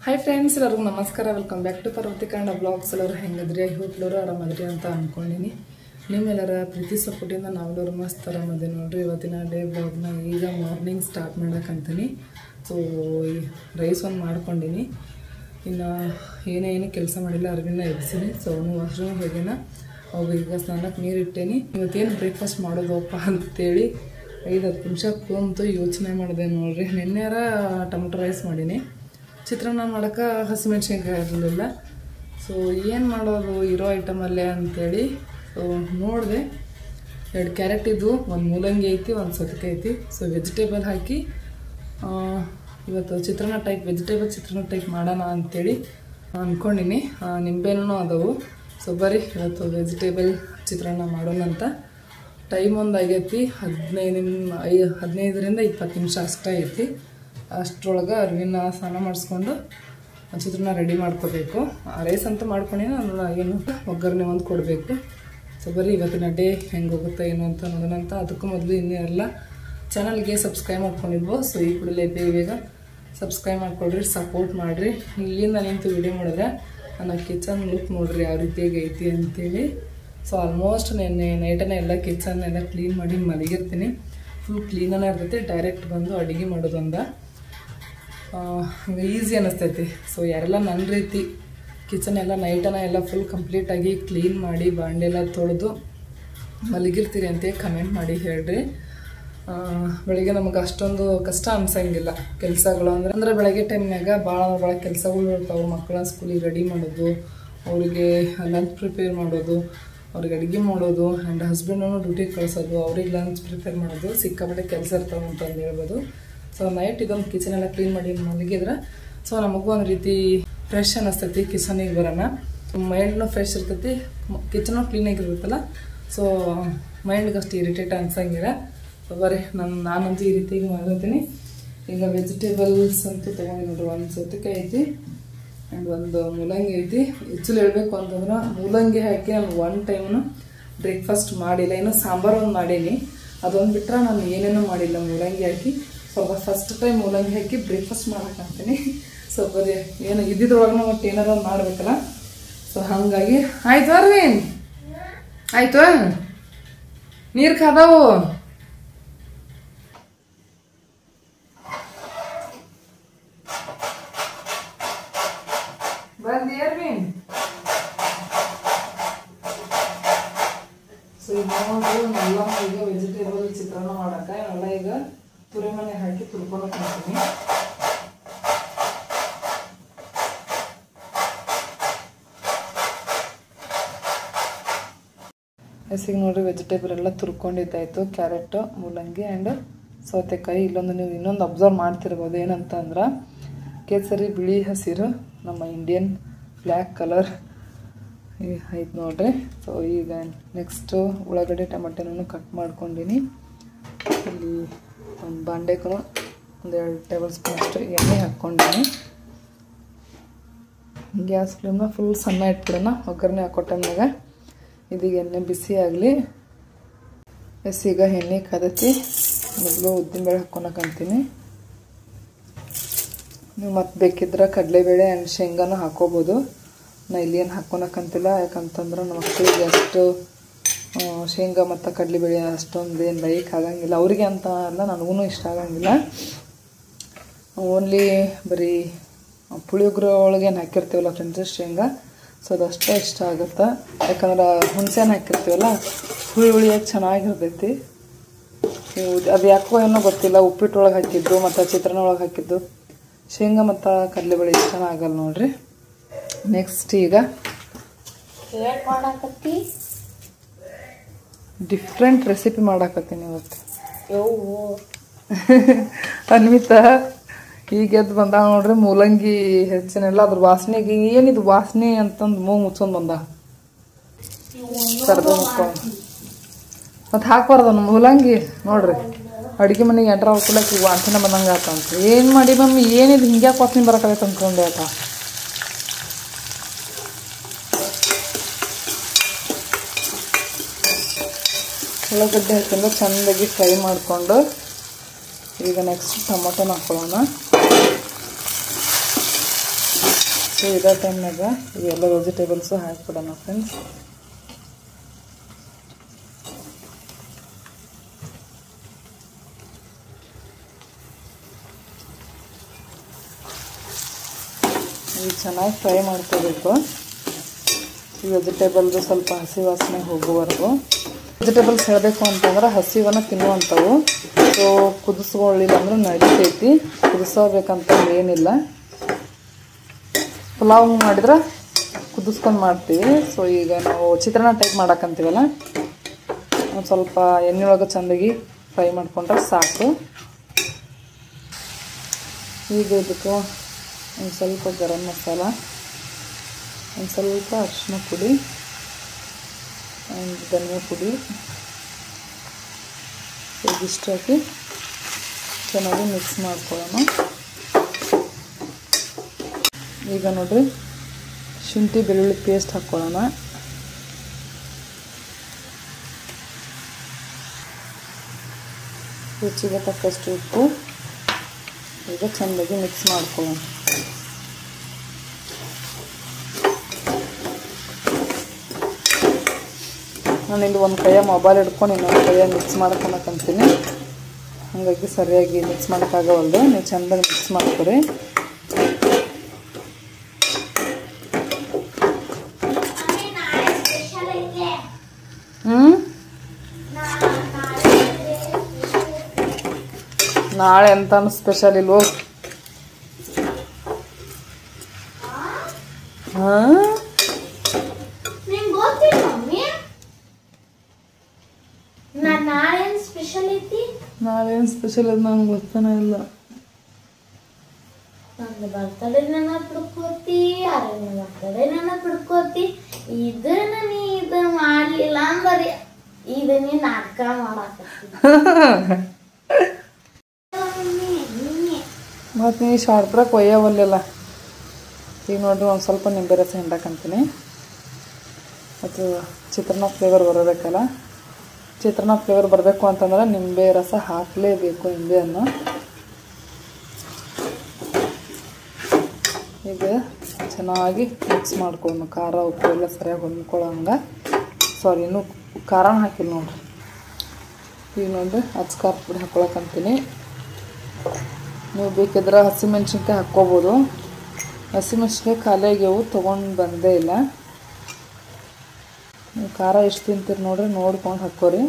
Hi friends, ಎಲ್ಲರಿಗೂ ನಮಸ್ಕಾರ. Welcome back to Parvathi Kannada blogs. ಎಲ್ಲರೂ ಹೆಂಗದ್ರಿ? ಐ ಹೋಪ್ ಎಲ್ಲರೂ ಆರಾಮದ್ರಿ ಅಂತ ಅಂದ್ಕೊಂಡಿನಿ. ನಿಮ್ಮೆಲ್ಲರ ಪ್ರೀತಿ ಸಪೋರ್ಟಿಂದ ನಾವೆಲ್ಲರೂ ಮಸ್ತ್ ಆರಾಮದೆ ನೋಡ್ರಿ. ಇವತ್ತಿನ ಡೇ ಬ್ಲಾಗ್ನ ಈಗ ಮಾರ್ನಿಂಗ್ ಸ್ಟಾರ್ಟ್ ಮಾಡಕ್ಕಂತೀನಿ. ಸೊ ರೈಸ್ ಒಂದು ಮಾಡ್ಕೊಂಡಿನಿ. ಇನ್ನು ಏನೇನು ಕೆಲಸ ಮಾಡಿಲ್ಲ, ಅರ್ವಿನ ಎಬ್ಸಿನಿ. ಸೊ ಅವನು ವಾಶ್ರೂಮ್ ಹೋಗಿನ, ಅವಾಗ ಈಗ ಸ್ನಾನಕ್ಕೆ ನೀರು ಇಟ್ಟೇನಿ. ಇವತ್ತೇನು ಬ್ರೇಕ್ಫಾಸ್ಟ್ ಮಾಡೋದಪ್ಪ ಅಂತೇಳಿ 5-10 ನಿಮಿಷ ಕುಂತು ಯೋಚನೆ ಮಾಡಿದೆ ನೋಡ್ರಿ. ನಿನ್ನೆರ ಟೊಮೊಟೊ ರೈಸ್ ಮಾಡೀನಿ. ಚಿತ್ರಾನ್ನ ಮಾಡೋಕೆ ಹಸಿಮೆಣ್ಸಿನ್ಕಾಯಿ ಇರಲಿಲ್ಲ. ಸೊ ಏನು ಮಾಡೋದು ಇರೋ ಐಟಮಲ್ಲೇ ಅಂಥೇಳಿ ಸೊ ನೋಡಿದೆ. 2 ಕ್ಯಾರೆಟ್ ಇದ್ದು, 1 ಮೂಲಂಗಿ ಐತಿ, 1 ಸೌತೆಕಾಯಿ ಐತಿ. ಸೊ ವೆಜಿಟೇಬಲ್ ಹಾಕಿ ಇವತ್ತು ಚಿತ್ರಾನ್ನ ಟೈಪ್, ವೆಜಿಟೇಬಲ್ ಚಿತ್ರಾನ್ನ ಟೈಪ್ ಮಾಡೋಣ ಅಂಥೇಳಿ ಅಂದ್ಕೊಂಡಿನಿ. ನಿಂಬೆನೂ ಅದಾವು. ಸೊ ಬರೀ ಇವತ್ತು ವೆಜಿಟೇಬಲ್ ಚಿತ್ರಾನ್ನ ಮಾಡೋಣ ಅಂತ. ಟೈಮ್ ಒಂದು ಆಗೈತಿ 15ರಿಂದ 20 ನಿಮಿಷ ಅಷ್ಟೇ ಐತಿ. ಅಷ್ಟರೊಳಗೆ ಅರ್ವಿನ ಸ್ನಾನ ಮಾಡಿಸ್ಕೊಂಡು ಚಿತ್ರಾನ್ನ ರೆಡಿ ಮಾಡ್ಕೋಬೇಕು. ರೈಸ್ ಅಂತ ಮಾಡ್ಕೊಂಡಿನ ಏನು ಒಗ್ಗರಣೆ ಒಂದು ಕೊಡಬೇಕು. ಸೊ ಬರೀ ಇವತ್ತಿನ ಡೇ ಹೆಂಗೆ ಹೋಗುತ್ತೆ ಏನು ಅಂತ ನೋಡೋಣ ಅಂತ. ಅದಕ್ಕೂ ಮೊದಲು ಇನ್ನೇನೆಲ್ಲ ಚಾನಲ್ಗೆ ಸಬ್ಸ್ಕ್ರೈಬ್ ಮಾಡ್ಕೊಂಡಿದ್ವು. ಸೊ ಈ ಕೂಡಲೇ ಬೇಗ ಸಬ್ಸ್ಕ್ರೈಬ್ ಮಾಡ್ಕೊಳ್ರಿ, ಸಪೋರ್ಟ್ ಮಾಡಿರಿ. ಇಲ್ಲಿಂದ ನಿಂತು ವಿಡಿಯೋ ಮಾಡಿದ್ರೆ ನನ್ನ ಕಿಚನ್ ಲುಕ್ ನೋಡಿರಿ ಯಾವ ರೀತಿಯಾಗಿ ಐತಿ ಅಂತೇಳಿ. ಸೊ ಆಲ್ಮೋಸ್ಟ್ ನೆನ್ನೆ ನೈಟನೇ ಎಲ್ಲ ಕಿಚನ್ ಎಲ್ಲ ಕ್ಲೀನ್ ಮಾಡಿ ಮಲಗಿರ್ತೀನಿ. ಫುಲ್ ಕ್ಲೀನನೇ ಇರ್ತೈತಿ. ಡೈರೆಕ್ಟ್ ಬಂದು ಅಡುಗೆ ಮಾಡೋದೊಂದು ಈಸಿ ಅನ್ನಿಸ್ತೈತಿ. ಸೊ ಯಾರೆಲ್ಲ ನನ್ನ ರೀತಿ ಕಿಚನ್ ಎಲ್ಲ ನೈಟನ ಎಲ್ಲ ಫುಲ್ ಕಂಪ್ಲೀಟಾಗಿ ಕ್ಲೀನ್ ಮಾಡಿ ಬಾಂಡೆಲ್ಲ ತೊಳೆದು ಮಲಗಿರ್ತೀರಿ ಅಂತ ಕಮೆಂಟ್ ಮಾಡಿ ಹೇಳ್ರಿ. ಬೆಳಗ್ಗೆ ನಮಗೆ ಅಷ್ಟೊಂದು ಕಷ್ಟ ಅನ್ಸಂಗಿಲ್ಲ ಕೆಲಸಗಳು. ಅಂದ್ರೆ ಬೆಳಗ್ಗೆ ಟೈಮ್ನಾಗ ಭಾಳ ಕೆಲಸಗಳು ಇರ್ತಾವೆ. ಮಕ್ಕಳ ಸ್ಕೂಲಿಗೆ ರೆಡಿ ಮಾಡೋದು, ಅವರಿಗೆ ಲಂಚ್ ಪ್ರಿಪೇರ್ ಮಾಡೋದು, ಅವ್ರಿಗೆ ಅಡುಗೆ ಮಾಡೋದು, ಆ್ಯಂಡ್ ಹಸ್ಬೆಂಡನ್ನು ಡ್ಯೂಟಿಗೆ ಕಳಿಸೋದು, ಅವ್ರಿಗೆ ಲಂಚ್ ಪ್ರಿಪೇರ್ ಮಾಡೋದು, ಸಿಕ್ಕಾಪಟ್ಟೆ ಕೆಲಸ ಇರ್ತಾವೆ ಅಂತಂದು ಹೇಳ್ಬೋದು. ಸೊ ನೈಟ್ ಇದೊಂದು ಕಿಚನ್ ಎಲ್ಲ ಕ್ಲೀನ್ ಮಾಡಿ ಮಲಗಿದ್ರೆ ಸೊ ನಮಗೂ ಒಂದು ರೀತಿ ಫ್ರೆಶ್ ಅನ್ನಿಸ್ತೈತಿ. ಕಿಚನಿಗೆ ಬರೋಣ, ಮೈಂಡ್ನೂ ಫ್ರೆಶ್ ಇರ್ತೈತಿ, ಕಿಚನು ಕ್ಲೀನಾಗಿರ್ತೈತಲ್ಲ. ಸೊ ಮೈಂಡ್ಗೆ ಅಷ್ಟು ಇರಿಟೇಟ್ ಅನ್ಸಂಗಿಲ್ಲ. ಸೊ ಬರೀ ನಾನಂತೂ ಈ ರೀತಿಯಾಗಿ ಮಾಡಿರ್ತೀನಿ. ಈಗ ವೆಜಿಟೇಬಲ್ಸ್ ಅಂತೂ ತೊಗೊಂಡು ನೋಡ್ರಿ. 1 ಸೌತೆಕಾಯಿ ಐತಿ ಆ್ಯಂಡ್ 1 ಮೂಲಂಗಿ ಐತಿ. ಆ್ಯಕ್ಚುಲಿ ಹೇಳ್ಬೇಕು ಅಂತಂದ್ರೆ ಮೂಲಂಗಿ ಹಾಕಿ ನಾನು 1 ಟೈಮ್ನು ಬ್ರೇಕ್ಫಾಸ್ಟ್ ಮಾಡಿಲ್ಲ. ಇನ್ನು ಸಾಂಬಾರು ಒಂದು ಮಾಡೀನಿ, ಅದೊಂದು ಬಿಟ್ಟರೆ ನಾನು ಏನೇನೂ ಮಾಡಿಲ್ಲ ಮೂಲಂಗಿ ಹಾಕಿ. ಸೊ ಫಸ್ಟ್ ಟೈಮ್ ಮೂಲಂಗಿ ಹಾಕಿ ಬ್ರೇಕ್ಫಾಸ್ಟ್ ಮಾಡೋಕ್ಕಂತೀನಿ. ಸೊ ಬರೀ ಏನು ಇದ್ದಿದ್ರೊಳಗೆ ಒಟ್ಟು ಏನಾರು ಒಂದು ಮಾಡಬೇಕಲ್ಲ. ಸೊ ಹಾಗಾಗಿ ಆಯ್ತು ಅರ್ವಿನ್, ಆಯ್ತು ನೀರು ಕಾದಾವು. ಬಂದಿ ಅರ್ವಿನ್? ಸೊ ಈಗ ಎಲ್ಲ ಈಗ ವೆಜಿಟೇಬಲ್ ಚಿತ್ರಾನ್ನ ಮಾಡಕ್ಕೆ ಎಲ್ಲ ಈಗ ತುರಿಮನೆ ಹಾಕಿ ತುರ್ಕೊಳಕ್ಕೆ ಮಾಡ್ತೀನಿ. ಎಸಿಗೆ ನೋಡ್ರಿ ವೆಜಿಟೇಬಲ್ ಎಲ್ಲ ತುರ್ಕೊಂಡಿದ್ದಾಯ್ತು. ಕ್ಯಾರೆಟು, ಮೂಲಂಗಿ ಆ್ಯಂಡ್ ಸೌತೆಕಾಯಿ. ಇಲ್ಲೊಂದು ನೀವು ಇನ್ನೊಂದು ಅಬ್ಸರ್ವ್ ಮಾಡ್ತಿರ್ಬೋದು. ಏನಂತ ಅಂದ್ರೆ ಕೇಸರಿ, ಬಿಳಿ, ಹಸಿರು ನಮ್ಮ ಇಂಡಿಯನ್ ಬ್ಲ್ಯಾಕ್ ಕಲರ್ ಐತೆ ನೋಡ್ರಿ. ಸೊ ಈಗ ನೆಕ್ಸ್ಟು ಉಳ್ಳಾಗಡ್ಡೆ ಟೊಮೆಟೊನೂ ಕಟ್ ಮಾಡ್ಕೊಂಡಿನಿ. ಇಲ್ಲಿ ಒಂದು ಬಾಂಡೆಗೂ 1-2 ಟೇಬಲ್ ಸ್ಪೂನ್ ಅಷ್ಟು ಎಣ್ಣೆ ಹಾಕ್ಕೊಂಡಿನಿ. ಗ್ಯಾಸ್ ಫ್ಲೇಮ್ನ ಫುಲ್ ಸಣ್ಣ ಇಟ್ಬಿಡೋಣ. ಒಗ್ಗರಣೆ ಹಾಕೋ ಟೈಮ್ನಾಗ ಇದೀಗ ಎಣ್ಣೆ ಬಿಸಿ ಆಗಲಿ. ಈಗ ಎಣ್ಣೆ ಕಾದೈತಿ. ಮೊದಲು ಉದ್ದಿನಬೇಳೆ ಹಾಕ್ಕೊಳಕಂತೀನಿ. ನೀವು ಮತ್ತೆ ಬೇಕಿದ್ರೆ ಕಡಲೆಬೇಳೆ ಆ್ಯಂಡ್ ಶೇಂಗಾನು ಹಾಕೋಬೋದು. ನಾ ಇಲ್ಲಿ ಏನು ಹಾಕ್ಕೊಳಕಂತಿಲ್ಲ, ಯಾಕಂತಂದ್ರೆ ನಮ್ಮ ಮಕ್ಕಳಿಗೆ ಅಷ್ಟು ಶೇಂಗಾ ಮತ್ತು ಕಡಲೆಬೇಳೆ ಅಷ್ಟೊಂದು ಏನು ಲೈಕ್ ಆಗಂಗಿಲ್ಲ. ಅವರಿಗೆ ಅಂತ ಅಲ್ಲ, ನನಗೂ ಇಷ್ಟ ಆಗಂಗಿಲ್ಲ. ಓನ್ಲಿ ಬರೀ ಪುಳಿಯೋಗರೆ ಒಳಗೆ ಏನು ಹಾಕಿರ್ತೀವಲ್ಲ ಫ್ರೆಂಡ್ಸ್ ಶೇಂಗಾ, ಸೊ ಅದಷ್ಟೇ ಇಷ್ಟ ಆಗುತ್ತೆ. ಯಾಕಂದ್ರೆ ಹುಣಸೆಹಣ್ಣು ಹಾಕಿರ್ತೀವಲ್ಲ, ಹುಳಿಯಾಗಿ ಚೆನ್ನಾಗಿರ್ತೈತಿ. ಅದು ಯಾಕೋ ಏನೋ ಗೊತ್ತಿಲ್ಲ, ಉಪ್ಪಿಟ್ಟೊಳಗೆ ಹಾಕಿದ್ದು ಮತ್ತು ಚಿತ್ರಾನ್ನ ಒಳಗೆ ಹಾಕಿದ್ದು ಶೇಂಗಾ ಮತ್ತು ಕಡಲೆಬೇಳೆ ಇಷ್ಟನ ಆಗಲ್ಲ ನೋಡ್ರಿ. ನೆಕ್ಸ್ಟ್ ಈಗ ಡಿಫ್ರೆಂಟ್ ರೆಸಿಪಿ ಮಾಡಾಕತ್ತೀನಿ ಇವತ್ತು. ಅನ್ವಿತಾ ಈಗ ಎದ್ದು ಬಂದ ನೋಡ್ರಿ. ಮೂಲಂಗಿ ಹೆಚ್ಚಿನೆಲ್ಲ ಅದ್ರ ವಾಸನೆಗೆ ಏನಿದು ವಾಸನೆ ಅಂತಂದು ಮೂಗು ಮುಚ್ಕೊಂಡ್ ಬಂದ. ಕರ್ದು ಮುಕ್ಕೊಂಡು ಮತ್ತು ಹಾಕ್ಬಾರ್ದು ಮೂಲಂಗಿ ನೋಡ್ರಿ. ಅಡುಗೆ ಮನೆಗೆ ಎಂಟ್ರ ಹಾಕೊಳಕ್ಕೆ ವಾಸನೆ ಬಂದಂಗೆ ಆತಂತ. ಏನು ಮಾಡಿ ಮಮ್ಮಿ ಏನಿದು ಹಿಂಗೆ ವಾಸನೆ ಬರೋಕಾಗೈತೆ ಅಂದ್ಕೊಂಡೆ ಆತ. ಉಳ್ಳಾಗಡ್ಡೆ ಹಾಕೊಂಡು ಚೆಂದಾಗಿ ಫ್ರೈ ಮಾಡಿಕೊಂಡು ಈಗ ನೆಕ್ಸ್ಟ್ ಟೊಮೊಟೊನ ಹಾಕೊಳ್ಳೋಣ. ಸೊ ಇದೇ ಟೈಮ್ನಾಗ ಇವೆಲ್ಲ ವೆಜಿಟೇಬಲ್ಸು ಹಾಕಿಬಿಡೋಣ ಫ್ರೆಂಡ್ಸ್. ಈಗ ಚೆನ್ನಾಗಿ ಫ್ರೈ ಮಾಡ್ಕೋಬೇಕು. ಈ ವೆಜಿಟೇಬಲ್ದು ಸ್ವಲ್ಪ ಹಸಿ ವಾಸನೆ ಹೋಗುವವರೆಗೂ. ವೆಜಿಟೇಬಲ್ಸ್ ಹೇಳಬೇಕು ಅಂತಂದ್ರೆ ಹಸಿವನ್ನ ತಿನ್ನುವಂಥವು. ಸೊ ಕುದಿಸ್ಕೊಳ್ಳಿಲ್ಲ ಅಂದ್ರೆ ನಡಿತೈತಿ, ಕುದಿಸೋಬೇಕಂತ ಏನಿಲ್ಲ. ಪಲಾವ್ ಮಾಡಿದ್ರೆ ಕುದಿಸ್ಕೊಂಡು ಮಾಡ್ತೀವಿ. ಸೊ ಈಗ ನಾವು ಚಿತ್ರಾನ್ನ ಟೈಪ್ ಮಾಡಕ್ಕಂತೀವಲ್ಲ, ಒಂದು ಸ್ವಲ್ಪ ಎಣ್ಣೆ ಒಳಗೆ ಚೆಂದಾಗಿ ಫ್ರೈ ಮಾಡ್ಕೊಂಡ್ರೆ ಸಾಕು. ಈಗ ಇದಕ್ಕೆ ಒಂದು ಸ್ವಲ್ಪ ಗರಂ ಮಸಾಲ, ಒಂದು ಸ್ವಲ್ಪ ಅರಿಶಿನ ಪುಡಿ, ಒಂದು ಧನಿಯಾ ಪುಡಿ ಇದಿಷ್ಟು ಹಾಕಿ ಚೆನ್ನಾಗಿ ಮಿಕ್ಸ್ ಮಾಡ್ಕೊಳ್ಳೋಣ. ಈಗ ನೋಡಿರಿ ಶುಂಠಿ ಬೆಳ್ಳುಳ್ಳಿ ಪೇಸ್ಟ್ ಹಾಕ್ಕೊಳ್ಳೋಣ. ರುಚಿಗೆ ತಕ್ಕಷ್ಟು ಉಪ್ಪು. ಈಗ ಚೆನ್ನಾಗಿ ಮಿಕ್ಸ್ ಮಾಡ್ಕೊಳ್ಳೋಣ. ನಾನಿಲ್ಲಿ ಒಂದು ಕೈಯ ಮೊಬೈಲ್ ಹಿಡ್ಕೊಂಡು ಇನ್ನೊಂದು ಕೈಯ ಮಿಕ್ಸ್ ಮಾಡ್ಕೊಳಕಂತೀನಿ. ಹಾಗಾಗಿ ಸರಿಯಾಗಿ ಮಿಕ್ಸ್ ಮಾಡೋಕ್ಕಾಗವಲ್ದು. ನೀವು ಚೆಂದಾಗಿ ಮಿಕ್ಸ್ ಮಾಡ್ಕೊರಿ. ನಾಳೆ ಎಂತಾನು ಸ್ಪೆಷಲ್ ಇಲ್ವೋ? ನಾಳೆನು ಸ್ಪೆಷಲ್ ಅದು ನಂಗೆ ಗೊತ್ತಾನೆ ಇಲ್ಲ. ನಂದು ಬರ್ತಡೇ ನನ್ನ ಬಿಡ್ಕೋತಿ, ಅರಣ್ಯ ಬರ್ತಡೇ ನನ್ನ ಬಿಡ್ಕೋತಿ. ಇದನ್ನ ನೀ ಇದನ್ನ ಮಾಡ್ಲಿಲ್ಲ ಅಂದ್ರೆ ಇದು ನೀ ನಾಟಕ ಮಾಡಾಕತ್ತಿ. ಮತ್ತು ನೀ ಶಾರ್ಟ್ ಬ್ರೇಕ್ ಒಯ್ಯವಲ್ಲ. ಈಗ ನೋಡ್ರಿ ಒಂದು ಸ್ವಲ್ಪ ನಿಂಬೆ ರಸ ಹಿಂಡಾಕಂತೀನಿ. ಮತ್ತು ಚಿತ್ರಾನ್ನ ಫ್ಲೇವರ್ ಬರಬೇಕಲ್ಲ. ಚಿತ್ರಾನ್ನ ಫ್ಲೇವರ್ ಬರಬೇಕು ಅಂತಂದ್ರೆ ನಿಂಬೆ ರಸ ಹಾಕಲೇಬೇಕು, ನಿಂಬೆಯನ್ನು. ಈಗ ಚೆನ್ನಾಗಿ ಮಿಕ್ಸ್ ಮಾಡ್ಕೊಳ್ಳೋಣ. ಖಾರ ಉಪ್ಪು ಎಲ್ಲ ಸರಿಯಾಗಿ ಹೊಂದ್ಕೊಳ್ಳೋಂಗೆ. ಸಾರಿ, ಇನ್ನೂ ಖಾರನ ಹಾಕಿಲ್ಲ ನೋಡ್ರಿ. ಈಗ ನೋಡ್ರಿ ಅಚ್ಕಾರ ಪುಡಿ ಹಾಕ್ಕೊಳಕಂತೀನಿ. ನೀವು ಬೇಕಿದ್ರೆ ಹಸಿಮೆಣ್ಸಿನ್ಕಾಯಿ ಹಾಕ್ಕೋಬೋದು. ಹಸಿಮೆಣ್ಸಿನ್ಕಾಯಿ ಖಾಲಿ ಆಗ್ಯಾವು, ತೊಗೊಂಡು ಬಂದೇ ಇಲ್ಲ. ನೀವು ಖಾರ ಎಷ್ಟು ತಿಂತೀರಿ ನೋಡ್ರಿ, ನೋಡ್ಕೊಂಡು ಹಾಕ್ಕೋರಿ.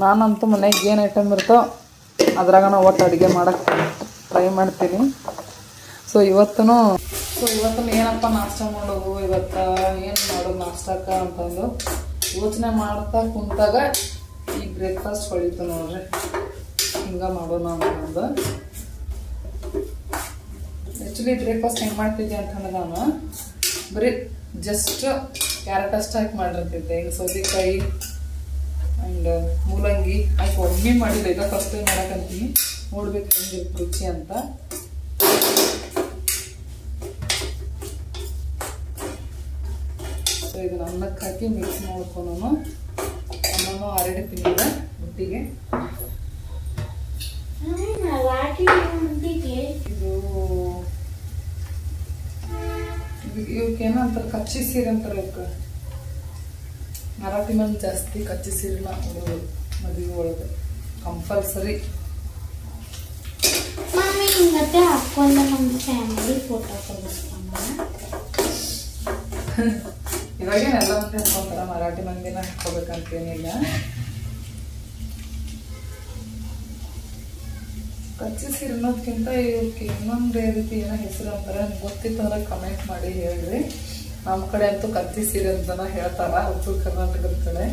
ನಾನಂತೂ ಮನೆಗೆ ಏನು ಐಟಮ್ ಇರ್ತೋ ಅದ್ರಾಗ ನಾವು ಒಟ್ಟು ಅಡುಗೆ ಮಾಡೋಕ್ಕೆ ಟ್ರೈ ಮಾಡ್ತೀನಿ. ಸೊ ಇವತ್ತು ಏನಪ್ಪ ನಾಷ್ಟ ಮಾಡೋದು, ಇವತ್ತು ಏನು ಮಾಡೋದು ನಾಷ್ಟಕ್ಕೆ ಅಂತಂದು ಯೋಚನೆ ಮಾಡ್ತಾ ಕುಂತಾಗ ಈ ಬ್ರೇಕ್ಫಾಸ್ಟ್ ಹೊಳಿತು ನೋಡ್ರಿ. ಹಿಂಗೆ ಮಾಡೋಣ ಅಂತಂದು. ಆ್ಯಕ್ಚುಲಿ ಬ್ರೇಕ್ಫಾಸ್ಟ್ ಹೆಂಗೆ ಮಾಡ್ತಿದ್ದೆ ಅಂತಂದ್ರೆ ನಾನು ಬರೀ ಜಸ್ಟ್ ಕ್ಯಾರೆಟ್ ಅಷ್ಟು ಹಾಕಿ ಮಾಡಿರ್ತಿದ್ದೆ. ಈಗ ಸೌತೆಕಾಯಿ ಆ್ಯಂಡ್ ಮೂಲಂಗಿ ಹಾಕಿ ಒಮ್ಮೆ ಮಾಡಿಲ್ಲ. ಈಗ ಫಸ್ಟ್ ಟೈಮ್ ಮಾಡಕ್ಕಂತೀನಿ, ನೋಡ್ಬೇಕು ಹೆಂಗೆ ರುಚಿ ಅಂತ. ಸೊ ಇದನ್ನ ಅನ್ನಕ್ಕೆ ಹಾಕಿ ಮಿಕ್ಸ್ ಮಾಡ್ಕೊಂಡು ಅನ್ನನೂ ಆಲ್ರೆಡಿ ತಿಂದಿದ್ದೆ ಒಟ್ಟಿಗೆ. ಇವಕ್ಕೇನೋ ಅಂತಾರೆ ಕಚ್ಚಿ ಸೀರೆ ಅಂತಾರೆ. ಇವಕ್ಕೆ ಮರಾಠಿ ಮಂದಿ ಜಾಸ್ತಿ ಕಚ್ಚಿ ಸೀರೆನ ಉಡೋದು ಮದುವೆ ಒಳಗೆ ಕಂಪಲ್ಸರಿ. ಇವಾಗೇನೆಲ್ಲ ಮಂದಿ ಹಾಕ್ಕೊಂತಾರ, ಮರಾಠಿ ಮಂದಿನ ಹಾಕ್ಕೋಬೇಕಂತೇನಿಲ್ಲ. ಕಚ್ಚಿ ಸೀರೆ ಅನ್ನೋದಕ್ಕಿಂತ ಇವಕ್ಕೆ ಇನ್ನೊಂದೇ ರೀತಿ ಏನೋ ಹೆಸರು ಅಂತಾರೆ. ನಿಮ್ಗೆ ಗೊತ್ತಿತ್ತಂದ್ರೆ ಕಮೆಂಟ್ ಮಾಡಿ ಹೇಳ್ರಿ. ನಮ್ಮ ಕಡೆ ಅಂತೂ ಕಚ್ಚಿ ಸೀರೆ ಅಂತನ ಹೇಳ್ತಾರ, ಉತ್ತರ ಕರ್ನಾಟಕದ ಕಡೆ.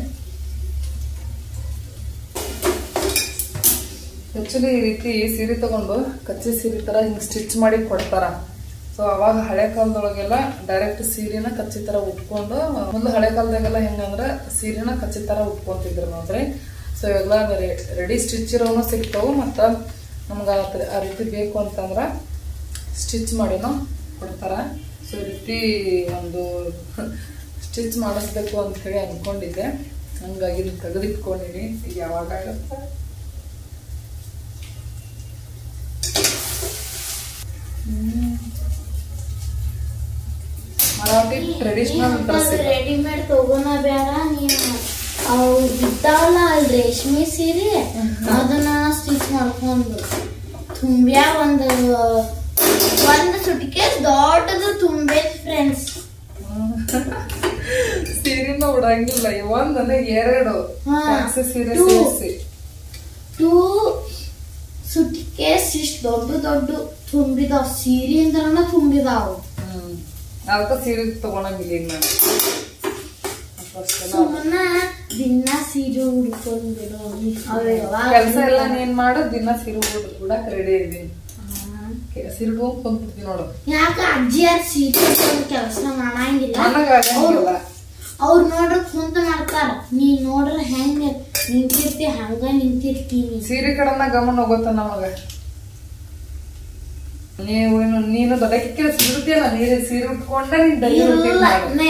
ಆ್ಯಕ್ಚುಲಿ ಈ ರೀತಿ ಸೀರೆ ತಗೊಂಡು ಕಚ್ಚಿ ಸೀರೆ ಥರ ಹಿಂಗೆ ಸ್ಟಿಚ್ ಮಾಡಿ ಕೊಡ್ತಾರ. ಸೊ ಅವಾಗ ಹಳೆ ಕಾಲದೊಳಗೆಲ್ಲ ಡೈರೆಕ್ಟ್ ಸೀರೆನ ಕಚ್ಚಿ ಥರ ಉಟ್ಕೊಂಡು, ಮೊದಲು ಹಳೆ ಕಾಲದಾಗೆಲ್ಲ ಹೆಂಗಂದ್ರೆ ಸೀರೆನ ಕಚ್ಚಿ ಥರ ಉಟ್ಕೊಂತಿದ್ರು ನೋಡ್ರಿ. ಸೊ ಇವೆಲ್ಲ ರೆಡಿ ಸ್ಟಿಚ್ ಇರೋನು ಸಿಗ್ತಾವು. ಮತ್ತು ನಮ್ಗೆ ಆ ರೀತಿ ಬೇಕು ಅಂತಂದ್ರೆ ಸ್ಟಿಚ್ ಮಾಡಿನೂ ಕೊಡ್ತಾರ. ಸೊ ಈ ರೀತಿ ಒಂದು ಸ್ಟಿಚ್ ಮಾಡಿಸ್ಬೇಕು ಅಂತ ಹೇಳಿ ಅಂದ್ಕೊಂಡಿದ್ದೆ. ಹಂಗಾಗಿ ತೆಗೆದಿಟ್ಕೊಂಡಿನಿ. ಈಗ ಯಾವಾಗ ಆಗತ್ತ ಮರಾಠಿ ಟ್ರೆಡಿಷನಲ್ ಡ್ರೆಸ್. ರೆಡಿಮೇಡ್ ತಗೋಣ ಬೇಡ, ನೀನು ಅವು ಇದ್ದಾವಲ್ಲ ಅಲ್ಲಿ ರೇಷ್ಮೆ ಸೀರೆ ಅದನ್ನ ಸ್ಟಿಚ್ ಮಾಡ್ಕೊಂಡು ತುಂಬ್ಯಾ ಒಂದು ಸುಟಿಕೆ ದೊಡ್ಡದು ತುಂಬೆ ಫ್ರೆಂಡ್ಸ್. ಸೀರೆನ ಉಡಂಗಿಲ್ಲ, ಒಂದಲ್ಲ ಎರಡು ಸೀರೆ ಸೇರಿಸಿ 2 ಸುಟಿಕೇಸ್ ಇಷ್ಟು ದೊಡ್ಡ ದೊಡ್ಡ ತುಂಬಿದಾವ್, ಸೀರೆ ಅಂದ್ರನ ತುಂಬಿದಾವು. ಅದಕ್ಕೆ ಸೀರೆ ತಗೊಳಂಗಿಲ್ಲ ಈಗ ನಾನು. ಸುಮ್ಮನ ದಿನ ಸೀರೆ ಉಡ್ಕೊಂಡು ಕೆಲಸ ಎಲ್ಲ ನೀನ್ ಮಾಡು, ದಿನ ಸೀರೆ ಉಡಕ್ ರೆಡಿ ಇದೀನಿ. ಸೀರೆ ಉಡ್ಕೊಂಡ್ಬಿಡ್ತೀನಿ ನೋಡು. ಯಾಕ ಅಜ್ಜಿಯಾರ ಸೀರೆ ಕೆಲಸ ಮಾಡಂಗಿಲ್ಲ, ನನಗಾಗಂಗಿಲ್ಲ. ಅವ್ರು ನೋಡ್ರ ಕುಂತ ಮಾಡ್ತಾರ, ನೀ ನೋಡ್ರ ಹೆಂಗ ನಿಂತಿರ್ತಿ ಹಂಗ ನಿಂತಿರ್ತೀನಿ. ಸೀರೆ ಕಡೆನ ಗಮನ ಹೋಗುತ್ತ ನಮಗ. ನೀನು ದೊಡ್ಡಕ್ಕೆ ಸಿಗುತ್ತಿಯಲ್ಲ, ನೀರು ಸೀರೆ ಉಟ್ಕೊಂಡ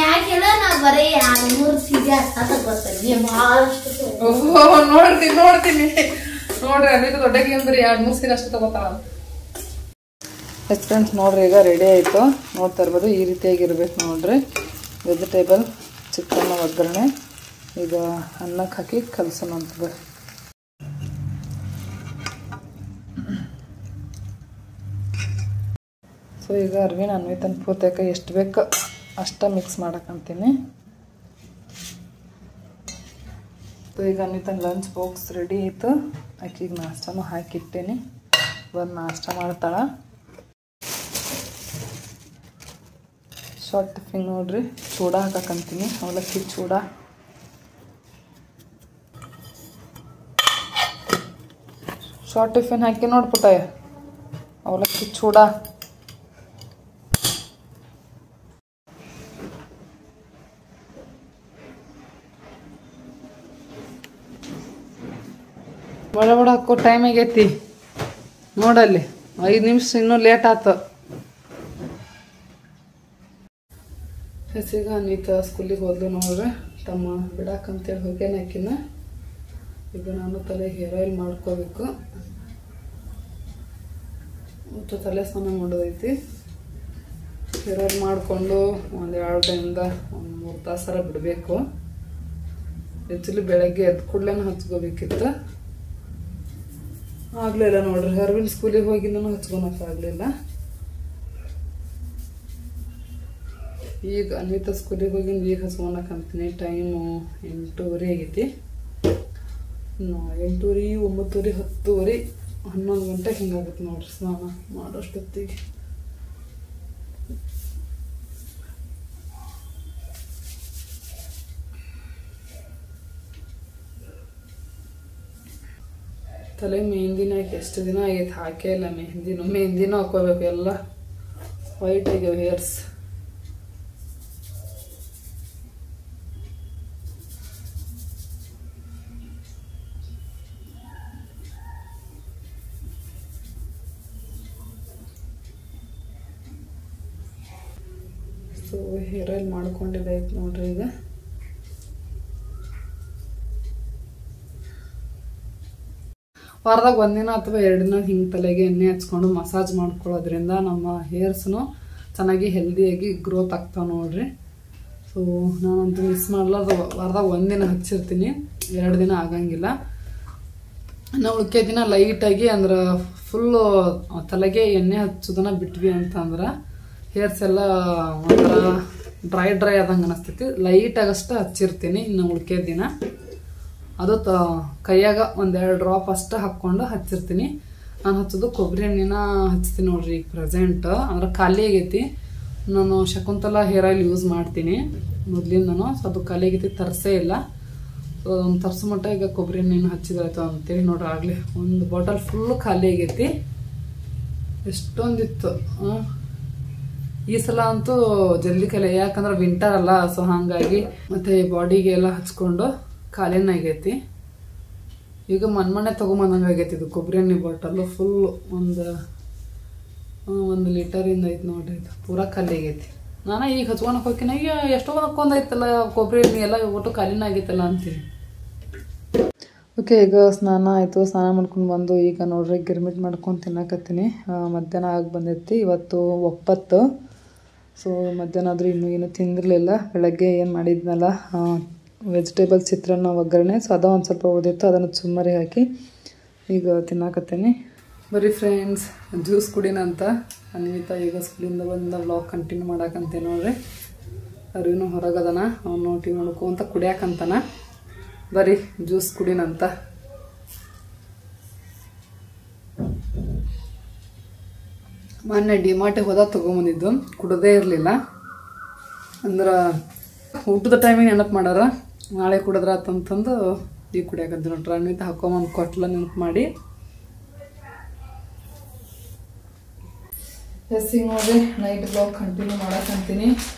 ಯಾಕೆಲ್ಲ ನಾ ಬರೀ 2-3 ಸೀರೆ ಅಷ್ಟ ಬರ್ತೀನಿ ಬಹಳಷ್ಟು. ನೋಡ್ತೀನಿ ನೋಡ್ರಿ, ಅಲ್ಲಿ ದೊಡ್ಡಕ್ಕೆ ಅಂದ್ರೆ 2-3 ಸೀರೆ ಅಷ್ಟು ತಗೋತಾಳ. ಎಸ್ ಫ್ರೆಂಡ್ಸ್, ನೋಡ್ರಿ ಈಗ ರೆಡಿ ಆಯಿತು. ನೋಡ್ತಾ ಇರ್ಬೋದು, ಈ ರೀತಿಯಾಗಿರ್ಬೇಕು ನೋಡ್ರಿ. ವೆಜಿಟೇಬಲ್ ಚಿಕನ್ ಒಗ್ಗರಣೆ ಈಗ ಅನ್ನಕ್ಕೆ ಹಾಕಿ ಕಲಸೋಣ ಅಂತ. ಸೊ ಈಗ ಅರ್ವಿನ ಅನ್ವಿತನ ಪೂರ್ತಿಯಾಕ ಎಷ್ಟು ಬೇಕು ಅಷ್ಟ ಮಿಕ್ಸ್ ಮಾಡಕ್ಕಂತೀನಿ. ಸೊ ಈಗ ಅನ್ವಿತನ ಲಂಚ್ ಬಾಕ್ಸ್ ರೆಡಿ ಆಯಿತು. ಆಕಿಗೆ ನಾಷ್ಟಾನು ಹಾಕಿಟ್ಟೇನಿ, ಬಂದು ನಾಷ್ಟ ಮಾಡ್ತಾಳ. ಶಾರ್ಟ್ ಟಿಫಿನ್ ನೋಡ್ರಿ, ಚೂಡ ಹಾಕಕ್ಕಂತೀನಿ, ಅವಲಕ್ಕಿ ಚೂಡ. ಶಾರ್ಟ್ ಟಿಫಿನ್ ಹಾಕಿ ನೋಡ್ಪುಟ್ಟ, ಅವಲಕ್ಕಿ ಚೂಡ. ಬಡ ಬಡ ಹಾಕೋ ಟೈಮ್ ಆಗೈತಿ ನೋಡಲ್ಲಿ, 5 ನಿಮಿಷ ಇನ್ನೂ ಲೇಟ್ ಆಯ್ತು. ಹೆಸೀಗ ಅನಿತಾ ಸ್ಕೂಲಿಗೆ ಹೋದ್ಲು ನೋಡ್ರಿ, ತಮ್ಮ ಬಿಡಾಕಂತೇಳಿ ಹೋಗ್ಯಾನ ಆಕಿನ. ಈಗ ನಾನು ತಲೆ ಹೇರ್ ಆಯಿಲ್ ಮಾಡ್ಕೋಬೇಕು. ಮತ್ತು ತಲೆ ಸ್ನಾನ ಮಾಡೋದೈತಿ. ಹೇರ್ ಆಯಿಲ್ ಮಾಡಿಕೊಂಡು 1-2 3 ತಾಸರ ಬಿಡಬೇಕು. ಆ್ಯಕ್ಚುಲಿ ಬೆಳಗ್ಗೆ ಎದ್ದು ಕೂಡಲೇ ಹಚ್ಕೋಬೇಕಿತ್ತು, ಆಗಲಿಲ್ಲ ನೋಡ್ರಿ. ಅರ್ವಿನ್ ಸ್ಕೂಲಿಗೆ ಹೋಗಿಂದನೂ ಹಚ್ಕೊಳಕ್ಕಾಗಲಿಲ್ಲ. ಈಗ ಅನ್ವಿತಾ ಸ್ಕೂಲಿಗೆ ಹೋಗಿಂದ ಈಗ ಹಚ್ಕೊಳಕಂತೀನಿ. ಟೈಮು 8:30 ಆಗೈತಿ. 8:30, 9:30, 10:30, 11 ಗಂಟೆ ಹಿಂಗಾಗುತ್ತೆ ನೋಡ್ರಿ ಸ್ನಾನ ಮಾಡೋಷ್ಟೊತ್ತಿಗೆ. ತಲೆ ಮೆಹಂದಿನ ಎಷ್ಟು ದಿನ ಆಗೈತೆ ಹಾಕೇ ಇಲ್ಲ. ಮೆಹಂದಿನೂ ಹಾಕೋಬೇಕು, ಎಲ್ಲ ವೈಟ್ ಆಗ್ಯಾವ ಹೇರ್ಸ್. ಸೊ ಹೇರ್ ಆಯಿಲ್ ಮಾಡ್ಕೊಂಡಿದ್ದಾಯ್ತು ನೋಡ್ರಿ. ಈಗ ವಾರದಾಗ 1 ದಿನ ಅಥವಾ 2 ದಿನ ಹಿಂಗೆ ತಲೆಗೆ ಎಣ್ಣೆ ಹಚ್ಕೊಂಡು ಮಸಾಜ್ ಮಾಡ್ಕೊಳ್ಳೋದ್ರಿಂದ ನಮ್ಮ ಹೇರ್ಸ್ನು ಚೆನ್ನಾಗಿ ಹೆಲ್ದಿಯಾಗಿ ಗ್ರೋತ್ ಆಗ್ತಾವೆ ನೋಡ್ರಿ. ಸೊ ನಾನಂತೂ ಮಿಸ್ ಮಾಡಲಾರ್ದು ವಾರದಾಗ 1 ದಿನ ಹಚ್ಚಿರ್ತೀನಿ, 2 ದಿನ ಆಗಂಗಿಲ್ಲ. ನಾವು ಉಳಿಕೆ ದಿನ ಲೈಟಾಗಿ ಅಂದ್ರೆ ಫುಲ್ಲು ತಲೆಗೆ ಎಣ್ಣೆ ಹಚ್ಚೋದನ್ನ ಬಿಟ್ವಿ ಅಂತಂದ್ರೆ ಹೇರ್ಸ್ ಎಲ್ಲ ಒಂಥರ ಡ್ರೈ ಆದಂಗೆ ಅನಿಸ್ತೈತಿ. ಲೈಟಾಗಷ್ಟು ಹಚ್ಚಿರ್ತೀನಿ. ಇನ್ನು ಉಳಿಕೆ ದಿನ ಅದು ಕೈಯಾಗ 1-2 ಡ್ರಾಪ್ ಅಷ್ಟು ಹಾಕ್ಕೊಂಡು ಹಚ್ಚಿರ್ತೀನಿ. ನಾನು ಹಚ್ಚೋದು ಕೊಬ್ಬರಿ ಎಣ್ಣೆನ ಹಚ್ತೀನಿ ನೋಡ್ರಿ. ಈಗ ಪ್ರೆಸೆಂಟ್ ಅಂದ್ರೆ ಖಾಲಿ ಆಗೈತಿ. ನಾನು ಶಕುಂತಲಾ ಹೇರ್ ಆಯಿಲ್ ಯೂಸ್ ಮಾಡ್ತೀನಿ ಮೊದಲಿಂದನೂ. ಸೊ ಅದು ಖಾಲಿ ಆಗೈತಿ, ತರಿಸೇ ಇಲ್ಲ. ಸೊ ಒಂದು ತರಿಸೋ ಮಟ್ಟ ಈಗ ಕೊಬ್ಬರಿ ಎಣ್ಣೆನ ಹಚ್ಚಿದಾಯ್ತು ಅಂತೇಳಿ ನೋಡ್ರಿ. ಆಗಲಿ 1 ಬಾಟಲ್ ಫುಲ್ಲು ಖಾಲಿ ಆಗೈತಿ. ಎಷ್ಟೊಂದಿತ್ತು. ಈ ಸಲ ಅಂತೂ ಜಲ್ದಿ ಖಾಲಿ, ಯಾಕಂದ್ರೆ ವಿಂಟರ್ ಅಲ್ಲ. ಸೊ ಹಾಗಾಗಿ ಮತ್ತೆ ಬಾಡಿಗೆ ಎಲ್ಲ ಹಚ್ಕೊಂಡು ಖಾಲಿನ ಆಗೈತಿ. ಈಗ ಮನೆ ತಗೊಂಬಂದಂಗೆ ಆಗೈತಿ ಇದು ಕೊಬ್ಬರಿ ಎಣ್ಣೆ ಬಾಟಲ್ ಫುಲ್. ಒಂದು ಲೀಟರಿಂದ ಐತಿ ನೋಡ್ರಿ. ಇದು ಪೂರಾ ಖಾಲಿ ಆಗೈತಿ. ನಾನು ಈಗ ಹಚ್ಕೊಳಕ್ ಹೋಗಿನ ಈಗ ಎಷ್ಟೋ ಹಾಕೊಂಡೈತಲ್ಲ ಕೊಬ್ಬರಿ ಎಣ್ಣೆ ಎಲ್ಲ ಒಟ್ಟು ಖಾಲಿನ ಆಗೈತಲ್ಲ ಅಂತೀನಿ. ಓಕೆ, ಈಗ ಸ್ನಾನ ಆಯಿತು. ಸ್ನಾನ ಮಾಡ್ಕೊಂಡು ಬಂದು ಈಗ ನೋಡ್ರಿ ಗಿರ್ಮಿಟ್ ಮಾಡ್ಕೊಂಡು ತಿನ್ನಕತ್ತೀನಿ. ಮಧ್ಯಾಹ್ನ ಆಗಿ ಬಂದೈತಿ. ಇವತ್ತು ಒಪ್ಪತ್ತು. ಸೊ ಮಧ್ಯಾಹ್ನ ಆದರೂ ಇನ್ನೂ ಏನು ತಿಂದಿರಲಿಲ್ಲ. ಬೆಳಗ್ಗೆ ಏನು ಮಾಡಿದ್ನಲ್ಲ ವೆಜಿಟೇಬಲ್ ಚಿತ್ರಾನ್ನ ಒಗ್ಗರಣೆ, ಸೊ ಅದು ಒಂದು ಸ್ವಲ್ಪ ಉಳಿದಿತ್ತು, ಅದನ್ನು ಚುಮ್ಮರಿ ಹಾಕಿ ಈಗ ತಿನ್ನಕತ್ತೀನಿ. ಬರೀ ಫ್ರೆಂಡ್ಸ್, ಜ್ಯೂಸ್ ಕುಡಿನ ಅಂತ ಅನ್ವಿತಾ ಈಗ ಸ್ಕೂಲಿಂದ ಬಂದ ವ್ಲಾಗ್ ಕಂಟಿನ್ಯೂ ಮಾಡಾಕಂತೆ ನೋಡ್ರಿ. ಅವ್ರಿನ್ನೂ ಹೊರಗದನ, ಅವನು ಟಿ ನೋಡ್ಕೊಂತ ಕುಡಿಯಾಕಂತಾನ. ಬರೀ ಜ್ಯೂಸ್ ಕುಡಿನಂತ. ಮೊನ್ನೆ ಡಿಮಾರ್ಟಿಗೆ ಹೋದಾಗ ತೊಗೊಂಬಂದಿದ್ದು, ಕುಡದೇ ಇರಲಿಲ್ಲ. ಅಂದ್ರೆ ಊಟದ ಟೈಮಿಗೆ ನೆನಪು ಮಾಡ್ಯಾರ, ನಾಳೆ ಕುಡಿದ್ರ ಅಂತಂದು ಈಗ ಕುಡಿಯಾಕಂತ ನೋಡ್ರಿ. ಅನ್ವಿತ ಹಾಕೊಂಬಂದು ಕೊಟ್ಲ ನೆನಪು ಮಾಡಿ. ಎಸ್, ಈಗ ನೋಡ್ರಿ ನೈಟ್ ಬ್ಲಾಗ್ ಕಂಟಿನ್ಯೂ ಮಾಡಕ್ಕಂತೀನಿ.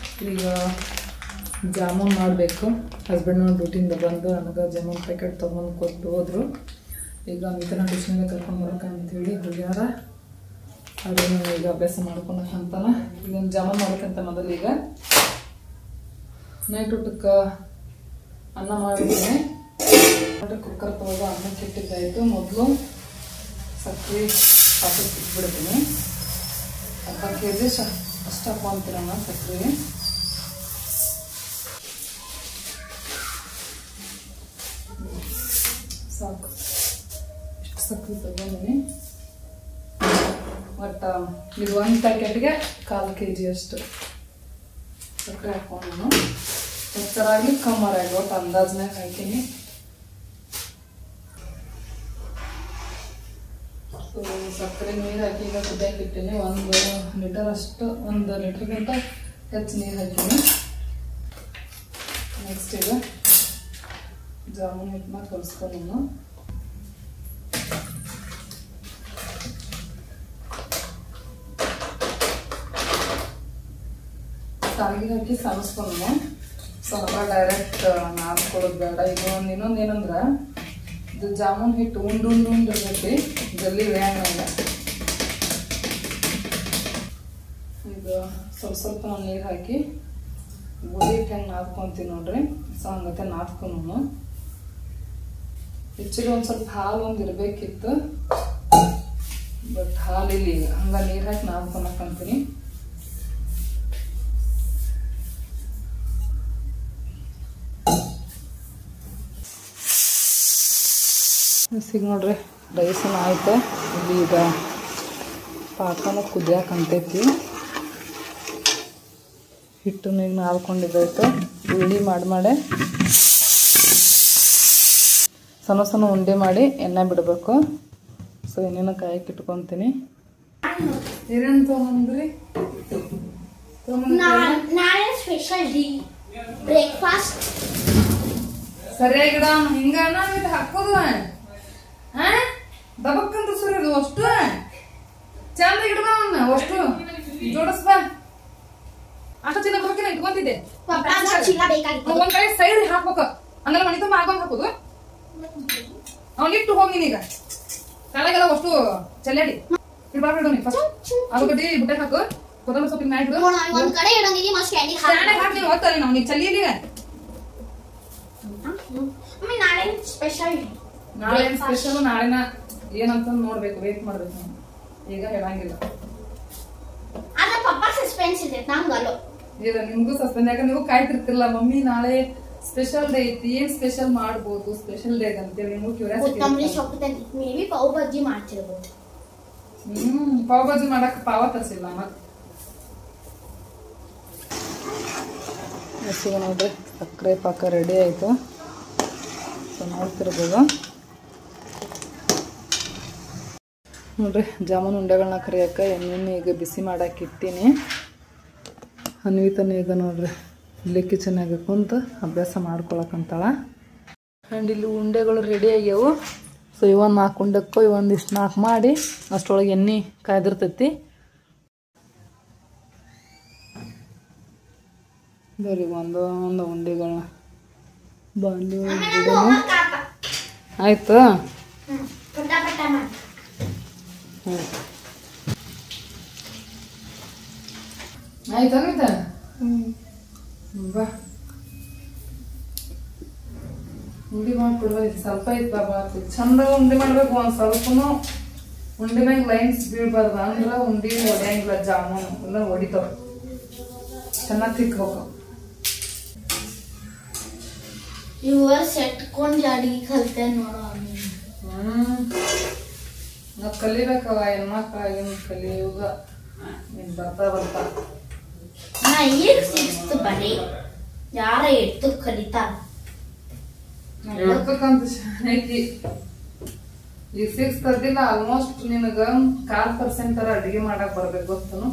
ಈಗ ಜಾಮೂನ್ ಮಾಡಬೇಕು. ಹಸ್ಬೆಂಡ್ ಡ್ಯೂಟಿಯಿಂದ ಬಂದು ನನಗೆ ಜಾಮೂನ್ ಪ್ಯಾಕೆಟ್ ತೊಗೊಂಡು ಕೊಟ್ಟು ಹೋದ್ರು. ಈಗ ಮಿತನ ಟ್ಯೂಷನಿಂದ ಕರ್ಕೊಂಡು ಬರೋಕ್ಕಂತೇಳಿ ಹೋಗ್ಯಾರ. ಅದೇನು ಈಗ ಅಭ್ಯಾಸ ಮಾಡ್ಕೊಳಕ್ಕಂತಾನ. ಈಗ ಜಾಮೂನ್ ಮಾಡೋಕ್ಕಂತ ಮೊದಲು ಈಗ ನೈಟ್ ಊಟಕ್ಕೆ ಅನ್ನ ಮಾಡಿದ್ದೀನಿ. ಕುಕ್ಕರ್ ತೊಗೊಂಡು ಅನ್ನಕ್ಕೆ ಇಟ್ಟಿದ್ದಾಯಿತು. ಮೊದಲು ಸಕ್ಕರೆ ಪಾತ್ರೆ ಇಟ್ಬಿಡ್ತೀನಿ. ಅರ್ಧ ಕೆಜಿ ಅಷ್ಟು ಹಾಕೊಂತೀರಮ್ಮ ಸಕ್ಕರೆ. ಸಾಕು, ಇಷ್ಟು ಸಕ್ಕರೆ ತಗೊಂಡಿನಿ. ಬಟ್ ಇದು ಒಂದು ಪ್ಯಾಕೆಟ್ಗೆ 1/4 kg ಅಷ್ಟು ಸಕ್ಕರೆ ಹಾಕೊಂಡು ಹೆಚ್ಚರಾಗಿ ಕಮ್ಮರಾಗಿ ಒಟ್ಟು ಅಂದಾಜ್ನಾಗ ಹಾಕೀನಿ. ಸೊ ಸಕ್ಕರೆ ನೀರು ಹಾಕಿ ಈಗ ಕುದಿಯಕ್ಕೆ ಇಟ್ಟೀನಿ. 1 ಲೀಟರ್ ಅಷ್ಟು, 1 ಲೀಟರ್ಗಿಂತ ಹೆಚ್ಚು ನೀರು ಹಾಕೀನಿ. ನೆಕ್ಸ್ಟ್ ಈಗ ಜಾಮೂನ್ ಹಿಟ್ಟನ್ನ ಕಲಿಸ್ಕೊಂಡು ಸಾರಿಗೆ ಹಾಕಿ ಸಾಗಿಸ್ಕೊಂಡು. ಸೊ ಅವಾಗ ಡೈರೆಕ್ಟ್ ನಾದ್ಕೊಡೋದು ಬೇಡ. ಈಗ ಇನ್ನೊಂದು ಏನಂದ್ರೆ ಇದು ಜಾಮೂನ್ ಹಿಟ್ಟು ಉಂಡು ಇರ್ತೈತಿ, ಜಲ್ದಿ ಬೇಯಂಗಿಲ್ಲ. ಈಗ ಸ್ವಲ್ಪ ನಾನು ನೀರು ಹಾಕಿ ಗೋಧಿ ಹಿಟ್ಟು ಹೆಂಗೆ ನಾದ್ಕೊಂತೀನಿ ನೋಡ್ರಿ. ಸೊ ಹಂಗತ್ತೆ ನಾದ್ಕೊಂಡು ಹೆಚ್ಚಿಗೆ ಒಂದು ಸ್ವಲ್ಪ ಹಾಲು ಇರಬೇಕಿತ್ತು, ಬಟ್ ಹಾಲಿಲ್ಲ. ಈಗ ಹಂಗ ನೀರು ಹಾಕಿ ನಾದ್ಕೊಳಕಂತೀನಿ. ಸಿಗ ನೋಡ್ರಿ ರೈಸನ್ನು ಆಯ್ತು. ಇಲ್ಲಿ ಈಗ ಪಾಕನ ಕುದಿಯಾಕಂತೈತಿ. ಹಿಟ್ಟನ್ನು ಈಗ ನಾದ್ಕೊಂಡಿದ್ದಾಯ್ತು. ಉಳ್ಳಿ ಮಾಡಿ ಸಣ್ಣ ಉಂಡೆ ಮಾಡಿ ಎಣ್ಣೆ ಬಿಡಬೇಕು. ಸೊ ಏನೇನೋ ಕಾಯಕ್ಕೆ ಇಟ್ಕೊತೀನಿ. ಏನೇನು ತೊಗೊಂಡ್ರಿ? ನಾಳೆ ಸ್ಪೆಷಲ್ ಬ್ರೇಕ್ಫಾಸ್ಟ್ ಸರಿಯಾಗಿಡ ಹಿಂಗ ಹಾಕೋದು ದಬಕ್ಕಂತ ಸುರಿದು ಅಷ್ಟು ಚಂದ ಇಡ್ಬ ಅಷ್ಟು ಜೋಡಿಸ್ಬ. ಅಷ್ಟು ಚಿನ್ನ ಬರೋಕಿನ ಇಟ್ಕೊಂತಿದ್ದೆ. ಒಂದ್ ಕಡೆ ಸೈಡ್ ಹಾಕ್ಬೇಕು, ಅಂದ್ರೆ ಮನಿ ತುಂಬ ಹಾಕೊಂಡ್ ಹಾಕೋದು. ಅವ್ನಿಟ್ಟು ಹೋಗಿ ನೀನೀಗ ಕಾಲಾಗೆಲ್ಲ ಅಷ್ಟು ಚೆಲ್ಲಾಡಿ ಇಡ್ಬಾರ್ದು. ನೀ ಫಸ್ಟ್ ಅದು ಗಡ್ಡಿ ಬುಟ್ಟೆ ಹಾಕು, ಕೊತ್ತಂಬರಿ ಸೊಪ್ಪಿನ ಮ್ಯಾಟ್ ಇಡು. ಒಂದ್ ಕಡೆ ಇಡಂಗಿಲ್ಲ, ಮಸ್ತ್ ಸ್ಟ್ಯಾಂಡಿಗೆ ಹಾಕಿ ನೀವು ಓದ್ತಾರೆ ನಾವು ನೀ ಚಲ್ಲಿ ಈಗ. ನಾಳೆ ಸ್ಪೆಷಲ್. ನಾಳೆ ಸ್ಪೆಷಲ್, ನಾಳೆನ ಏನಂತ ನೋಡ್ಬೇಕು, ವೇಟ್ ಮಾಡ್ಬೇಕು. ನಾವು ಈಗ ಹೇಳಂಗಿಲ್ಲ. ಅದ ಪಪ್ಪ ಸಸ್ಪೆನ್ಸ್ ಇದೆ ನಮ್ಗಲ್ಲೋ. ಈಗ ನಿಮ್ಗೂ ಸಸ್ಪೆನ್ಸ್, ಯಾಕಂದ್ರೆ ನೀವು ಕಾಯ್ತಿರ್ತಿರಲ್ಲ ಮಮ್ಮಿ ನಾಳೆ ಸ್ಪೆಷಲ್ ಡೇ ಐತಿ, ಏನ್ ಸ್ಪೆಷಲ್ ಮಾಡ್ಬೋದು ಸ್ಪೆಷಲ್ ಡೇ ಅಂತೇಳಿ ನಿಮ್ಗೂ ಕ್ಯೂರಿಯಾಸಿಟಿ. ಕೊತ್ತಂಬರಿ ಸೊಪ್ಪು ಮೇ ಬಿ ಪಾವ್ ಬಜ್ಜಿ ಮಾಡ್ತಿರ್ಬೋದು. ಪಾವ್ ಭಾಜಿ ಮಾಡಕ್ ಪಾವ ತರಿಸಿಲ್ಲ ಮತ್ತೆ. ಈಗ ನೋಡ್ರಿ ಸಕ್ಕರೆ ಪಾಕ ರೆಡಿ ಆಯ್ತು. ಸೊ ನೋಡ್ತಿರ್ಬೋದು ನೋಡ್ರಿ. ಜಾಮೂನ್ ಉಂಡೆಗಳನ್ನ ಕರಿಯಕ್ಕೆ ಎಣ್ಣೆಣ್ಣೆ ಈಗ ಬಿಸಿ ಮಾಡಕ್ಕೆ ಇಟ್ಟಿನಿ. ಅನ್ವಿತನ ಈಗ ನೋಡ್ರಿ ಇಲ್ಲಿ ಕಿಚನಾಗ ಕುಂತು ಅಭ್ಯಾಸ ಮಾಡ್ಕೊಳಕ್ಕಂತಾಳ. ಆ್ಯಂಡ್ ಇಲ್ಲಿ ಉಂಡೆಗಳು ರೆಡಿ ಆಗ್ಯಾವು. ಸೊ ಇವೊಂದು 4 ಉಂಡಕ್ಕೂ ಇವೊಂದಿಷ್ಟು 4 ಮಾಡಿ ಅಷ್ಟೊಳಗೆ ಎಣ್ಣೆ ಕಾಯ್ದಿರ್ತೈತಿ. ಬರೀ ಒಂದು ಉಂಡೆಗಳನ್ನ ಬಾಂಡಿ ಆಯ್ತು. ಆಯ್ತು ಅನ್ವಿತ. ಬಾ ಉಂಡಿ ಮಾಡ್ಕೊಡ್ಬೇಕು ಸ್ವಲ್ಪ ಐತ್ ಬಾಬಾ ಚಂದ ಉಂಡಿ ಮಾಡ್ಬೇಕು ಒಂದ್ ಸ್ವಲ್ಪನು ಉಂಡಿ ಮ್ಯಾಗ ಲೈನ್ಸ್ ಬೀಳ್ಬಾರ್ದು ಅಂದ್ರ ಉಂಡಿ ಹೊಡೆಯಂಗಿಲ್ಲ ಜಾಮೂನು ಎಲ್ಲ ಹೊಡಿತಾವ ಚೆನ್ನಾಗಿ ತಿಕ್ಬೇಕು ಇವ ಸೆಟ್ಕೊಂಡ್ ಅಡಿಗೆ ಕಲ್ತೆ ನೋಡೋ ನಾವ್ ಕಲಿಬೇಕವ ಹೆಣ್ಮಕ್ಳ ಏನ್ ಕಲಿಯುಗ ನೀನ್ ಬರ್ತಾ ನಾ ಈಗ 6th ಬರೀ ಯಾರ 8th ಕಲಿತಾರ ಹೇಳ್ಬೇಕಂತ ಐತಿ ಈಗ 6th ಅದಿಲ್ಲ ಆಲ್ಮೋಸ್ಟ್ ನಿನಗ 1/4% ತರ ಅಡಿಗೆ ಮಾಡಕ್ ಬರ್ಬೇಕು ಗೊತ್ತನು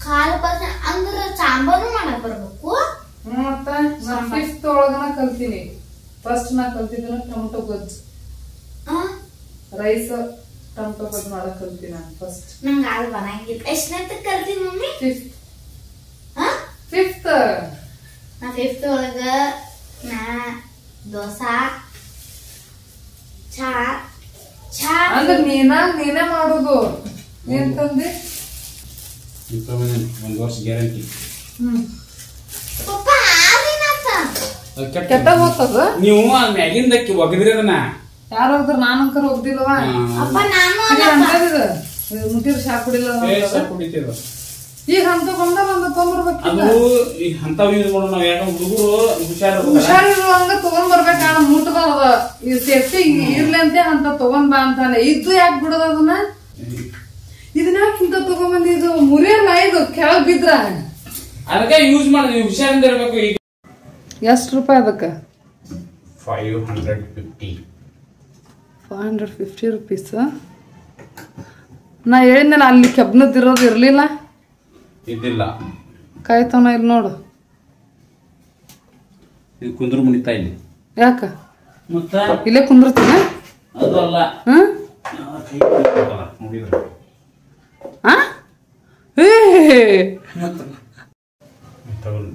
1/4% ಅಂದ್ರ ಸಾಂಬಾರು ಮಾಡಕ್ ಬರ್ಬೇಕು ಮತ್ತ ನಾ 5th ಒಳಗನ ಕಲ್ತೀನಿ ಫಸ್ಟ್ ನಾ ಕಲ್ತಿದ್ದನ ಟೊಮೆಟೊ ಗೊಜ್ಜು ರೈಸ್ ಟೊಮೆಟೊ ಗೊಜ್ಜು ಮಾಡಕ್ ಕಲ್ತೀನಿ ನಾನು ಫಸ್ಟ್ ನಂಗೆ ಅದು ಬರಂಗಿಲ್ಲ ಎಷ್ಟನೇತ ಕಲ್ತೀನಿ ಮಮ್ಮಿ 5th ನಾ 5th ಒಳಗ ನಾ ದೋಸಾ ಚಾ ಅಂದ್ರೆ ನೀನೇ ಮಾಡೋದು ಏನ್ ತಂದೆ ಒಂದು ವರ್ಷ ಗ್ಯಾರಂಟಿ ಪಪ್ಪ ಆದಿನಾತ ಕೆಟ್ಟ ಹೋಗ್ತದ ನೀವು ಮ್ಯಾಗಿಂದಕ್ಕೆ ಒಗದ್ರಿ ಅದನ್ನ ಯಾರಾದ್ರೂ ನಾನಂಕರ ಹೋಗ್ದಿಲ್ವಾ ಅಪ್ಪ ನಾನು ಮುಟ್ಟಿರ್ ಶಾಕ್ ಕುಡಿಲ್ಲ ಕುಡಿತೀರ ಈಗ ಅಂತ ಬಂದ ತೊಗೊಂಡ್ಬರ್ಬೇಕು ಅದು ಈಗ ಅಂತವ್ ಯೂಸ್ ಮಾಡೋ ನಾವ್ ಯಾಕಂದ್ರೆ ಹುಡುಗರು ಹುಷಾರಿರುವಂಗ ತಗೊಂಡ್ ಬರ್ಬೇಕ ಮುಟ್ಬಾರ್ದ ಈ ಸೇಫ್ಟಿ ಇರ್ಲಿ ಅಂತ ಅಂತ ತಗೊಂಡ್ ಬಾ ಅಂತಾನೆ ಇದ್ದು ಯಾಕೆ ಬಿಡೋದ ಅದನ್ನ ಇದನ್ನ ಇಂತ ತಗೊಂಡ್ಬಂದಿ ಇದು ಮುರಿಯಲ್ಲ ಇದು ಕೆಳಗ್ ಬಿದ್ರ ಅದಕ್ಕೆ ಯೂಸ್ ಮಾಡಿ ಹುಷಾರಿಂದ ಇರ್ಬೇಕು ಈಗ ಎಷ್ಟು ರೂಪಾಯಿ ಅದಕ್ಕೆ 550 ರೂಪೀಸ್ ನಾ ಹೇಳಿದ್ನಲ್ಲ ಅಲ್ಲಿ ಕೆಬ್ನದಿರೋದು ಇರ್ಲಿಲ್ಲ ಇದ್ದಿಲ್ಲ ಕಾಯ್ತಾನ ಇಲ್ಲಿ ನೋಡು ಇದು ಕುಂದ್ರು ಮುನಿತಾ ಇಲ್ಲಿ ಯಾಕ ಮತ್ತ ಇಲ್ಲೇ ಕುಂದ್ರತೀನ ಅದು ಅಲ್ಲ ನೋಡಿದ್ರೆ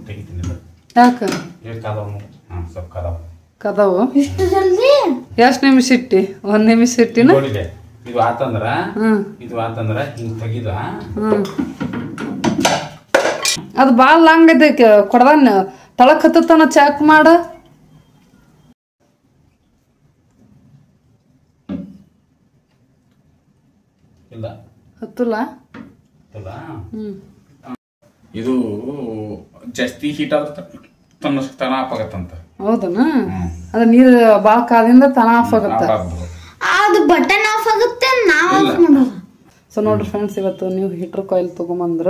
ತೆಗಿತೀನಿ ಯಾಕ ಕದವು ಇಷ್ಟು ಜಲ್ದಿ ಎಷ್ಟ್ ನಿಮಿಷ ಇಟ್ಟಿ 1 ನಿಮಿಷ ಇಟ್ಟಿನ ಇದು ಆತಂದ್ರ ಹಿಂಗ್ ತೆಗಿದ ಅದು ಬಾಳ ಲಾಂಗ್ ಐತೆ ಕೊಡದಾನ ತಳಕ್ ಹತ್ತನ ಚಾಕ್ ಮಾಡ ಇಲ್ಲ ಹತ್ತಲ್ಲ ಇದು ಜಾಸ್ತಿ ಹೀಟ್ ಆದ್ರೆ ತನ ಆಫ್ ಆಗತ್ತಂತ ಹೌದನ ಅದ ನೀರ್ ಬಾಳ ಕಾದಿಂದ ತನ ಆಫ್ ಆಗತ್ತ ಅದು ಬಟನ್ ಆಫ್ ಆಗುತ್ತೆ ನಾವು ಆಫ್ ಮಾಡೋದು ಸೊ ನೋಡ್ರಿ ಫ್ರೆಂಡ್ಸ್ ಇವತ್ತು ನೀವು ಹೀಟರ್ ಕಾಯಿಲ್ ತಗೊಂಬಂದ್ರ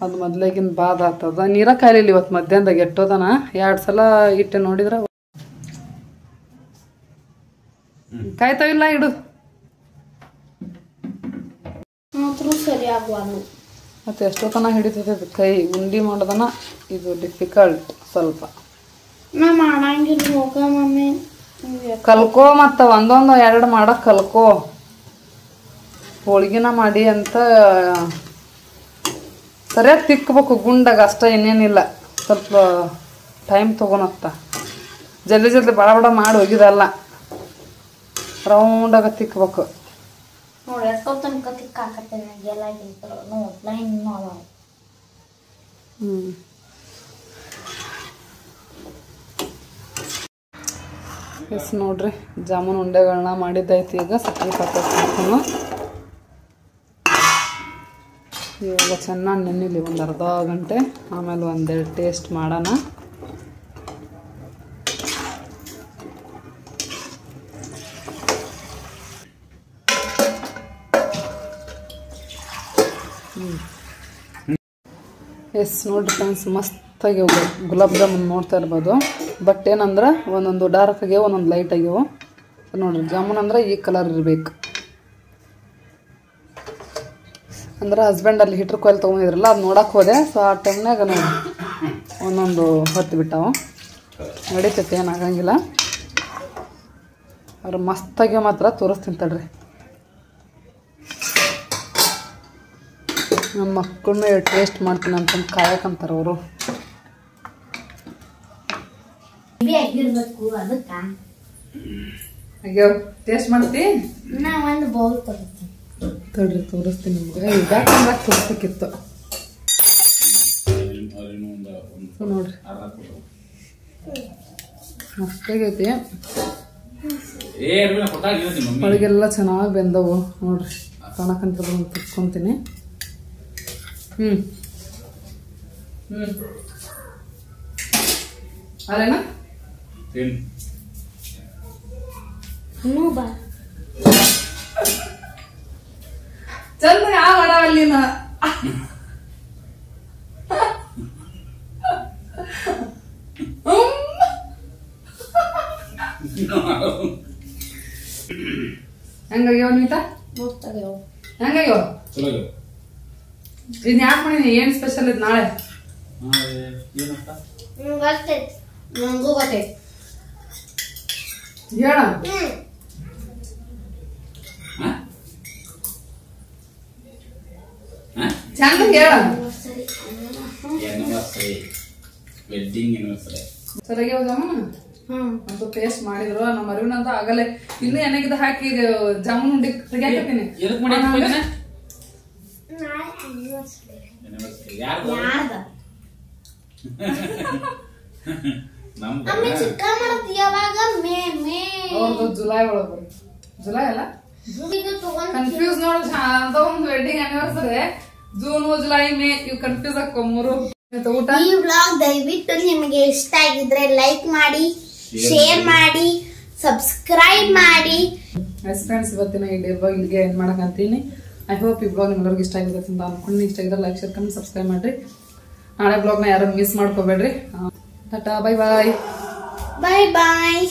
ಅದು ಮೊದ್ಲಾಗಿನ ಬಾದ್ ಆಗ್ತದ ನೀರ ಕಾಯಿಲಿಲ್ಲ ಇವತ್ತು ಮಧ್ಯಾಹ್ನದಾಗ ಎಟ್ಟೋದನ 2 ಸಲ ಇಟ್ಟೆ ನೋಡಿದ್ರ ಕಾಯ್ತಾವಿಲ್ಲ ಇಡು ಮಾತ್ರ ಸರಿ ಆಗುವನು ಮತ್ತೆ ಎಷ್ಟೊತ್ತನ ಹಿಡಿತೈತೆ ಕೈ ಉಂಡಿ ಮಾಡೋದನ ಇದು ಡಿಫಿಕಲ್ಟ್ ಸ್ವಲ್ಪ ನಾ ಮಾಡಂಗಿಲ್ಲ ಹೋಗ ಮಮ್ಮಿ ಕಲ್ಕೋ ಮತ್ತ ಒಂದೊಂದು 2 ಮಾಡಕ್ ಕಲ್ಕೋ ಹೋಳಿಗೆನ ಮಾಡಿ ಅಂತ ಸರಿಯಾಗಿ ತಿಕ್ಕಬೇಕು ಗುಂಡಾಗ ಅಷ್ಟ ಇನ್ನೇನಿಲ್ಲ ಸ್ವಲ್ಪ ಟೈಮ್ ತೊಗೊಳತ್ತ ಜಲ್ದಿ ಬಡ ಮಾಡಿ ಹೋಗಿದಲ್ಲ ರೌಂಡಾಗ ತಿಕ್ಕಬೇಕು ನೋಡಿ ಎಷ್ಟೋ ತನಕ ತಿಕ್ಕಾಕತ್ತೇನೆ ಎಲ್ಲ ನೋಡ್ಲ ಹಿಂಗೆ ನೋಡ ಎಸ್ ನೋಡ್ರಿ ಜಾಮೂನ್ ಉಂಡೆಗಳನ್ನ ಮಾಡಿದ್ದೈತಿ ಈಗ ಸಕ್ಕರೆ ಪಾಕ ಹಾಕೋಣ ಇವಾಗ ಚೆನ್ನಾಗಿ ನೆನ್ನಿಲಿ ಒಂದು ಅರ್ಧ ಗಂಟೆ ಆಮೇಲೆ ಒಂದೆರಡು ಟೇಸ್ಟ್ ಮಾಡೋಣ ಎಸ್ ನೋಡ್ರಿ ಫ್ರೆಂಡ್ಸ್ ಮಸ್ತಾಗಿ ಗುಲಾಬ್ ಜಾಮೂನ್ ನೋಡ್ತಾ ಇರ್ಬೋದು ಬಟ್ ಏನಂದ್ರೆ ಒಂದೊಂದು ಡಾರ್ಕ್ ಆಗ್ಯಾವ ಒಂದೊಂದು ಲೈಟ್ ಆಗ್ಯಾವ ನೋಡ್ರಿ ಜಾಮೂನ್ ಅಂದ್ರೆ ಈ ಕಲರ್ ಇರಬೇಕು ಅಂದ್ರೆ ಹಸ್ಬೆಂಡ್ ಅಲ್ಲಿ ಹೀಟರ್ ಕಾಯಿಲ್ ತೊಗೊಂಡಿದ್ರಲ್ಲ ಅದು ನೋಡಕ್ಕೆ ಹೋದೆ ಸೊ ಆ ಟೈಮ್ನಾಗ ನೋಡಿ ಒಂದೊಂದು ಹೊತ್ತು ಬಿಟ್ಟಾವು ನಡೀತೈತೆ ಏನಾಗಂಗಿಲ್ಲ ಅವ್ರು ಮಸ್ತಾಗಿ ಮಾತ್ರ ತೋರಿಸ್ತೀನಿ ತಡ್ರಿ ನಮ್ಮ ಮಕ್ಕಳನ್ನ ಟೇಸ್ಟ್ ಮಾಡ್ತೀನಿ ಅಂತಂದು ಕಾಯಕಂತಾರೆ ಅವರು ಆಗಿರ್ಬೇಕು ಅದಕ್ಕೆ ಅಯ್ಯೋ ಟೇಸ್ಟ್ ಮಾಡ್ತಿ ನಾ ಒಂದು ಬೌಲ್ ತಗೋತೀನಿ ತಡ್ರಿ ತೋರಿಸ್ತೀನಿ ನಿಮ್ಗೆ ಈಗ ತೋರಿಸ್ಬೇಕಿತ್ತು ನೋಡ್ರಿ ಮಕ್ಕಳಿಗೈತಿ ಮಮ್ಮಿ ಒಳಗೆಲ್ಲ ಚೆನ್ನಾಗಿ ಬೆಂದವು ನೋಡ್ರಿ ಕಣಕಂತ ತಿಕ್ಕೊಂತೀನಿ. ಅಲ್ಲೇನ ಇನ್ನೂ ಬಾ ಚಂದ ಯಾವ ಅಲ್ಲಿನ ಹೆಂಗಾಗ್ಯಾವ ನೀತಾ ಹೋಗ್ತಾಗ್ಯಾವ ಹೆಂಗಾಗ್ಯಾವ ಚಲೋ ಇನ್ ಯಾಕೆ ಮಾಡೀನಿ ಏನ್ ಸ್ಪೆಷಲ್ ಐತಿ ನಾಳೆ ಗೊತ್ತೈತಿ ನಂಗೂ ಗೊತ್ತೈತಿ ಹೇಳ ಚಂದ ಹೇಳ ವೆಡ್ಡಿಂಗ್ ಆನಿವರ್ಸರಿ ಸರಿಯಾಗಿ ಹೋಗಮ್ಮ ಅಂತ ಟೇಸ್ಟ್ ಮಾಡಿದ್ರು ನಮ್ಮ ಅರಿವಿನಂತ ಆಗಲೇ ಇನ್ನು ಏನಾಗಿದೆ ಹಾಕಿ ಜಾಮೂನ್ ಉಂಡಿ ತೆಗಿಯಾಕತ್ತೀನಿ ಅವ್ರದ್ದು ಜುಲೈ ಒಳಗೆ ಬರೀ ಜುಲೈ ಅಲ್ಲ ಕನ್ಫ್ಯೂಸ್ ನೋಡ ಅಂತ ಒಂದು wedding anniversary June July May ಇವ್ ಕನ್ಫ್ಯೂಸ್ ಹಾಕೋ ಮೂರು ಊಟ. ಈ ವ್ಲಾಗ್ ದಯವಿಟ್ಟು ನಿಮಗೆ ಇಷ್ಟ ಆಗಿದ್ರೆ ಲೈಕ್ ಮಾಡಿ, ಶೇರ್ ಮಾಡಿ, ಸಬ್ಸ್ಕ್ರೈಬ್ ಮಾಡಿ. ಫ್ರೆಂಡ್ಸ್ ಇವತ್ತಿನ ಈ ಡೇ ಬ್ಲಾಗ್ ಇಲ್ಲಿಗೆ ಎಂಡ್ ಮಾಡಕಂತೀನಿ. ಐ ಹೋಪ್ ಈ ಬ್ಲಾಗ್ ನಿಮ್ಮೆಲ್ಲರಿಗೂ ಇಷ್ಟ ಆಗಿದೆ ಅಂತ ಅನ್ಕೊಂಡು ಇಷ್ಟ ಆಗಿದ್ರೆ ಲೈಕ್ ಶೇರ್ ಕಮೆಂಟ್ ಸಬ್ಸ್ಕ್ರೈಬ್ ಮಾಡ್ರಿ. ನಾಳೆ ಬ್ಲಾಗ್ನ ಯಾರು ಮಿಸ್ ಮಾಡ್ಕೋಬೇಡ್ರಿ. ಟಾಟಾ, ಬೈ ಬಾಯ್. ಬಾಯ್ ಬಾಯ್.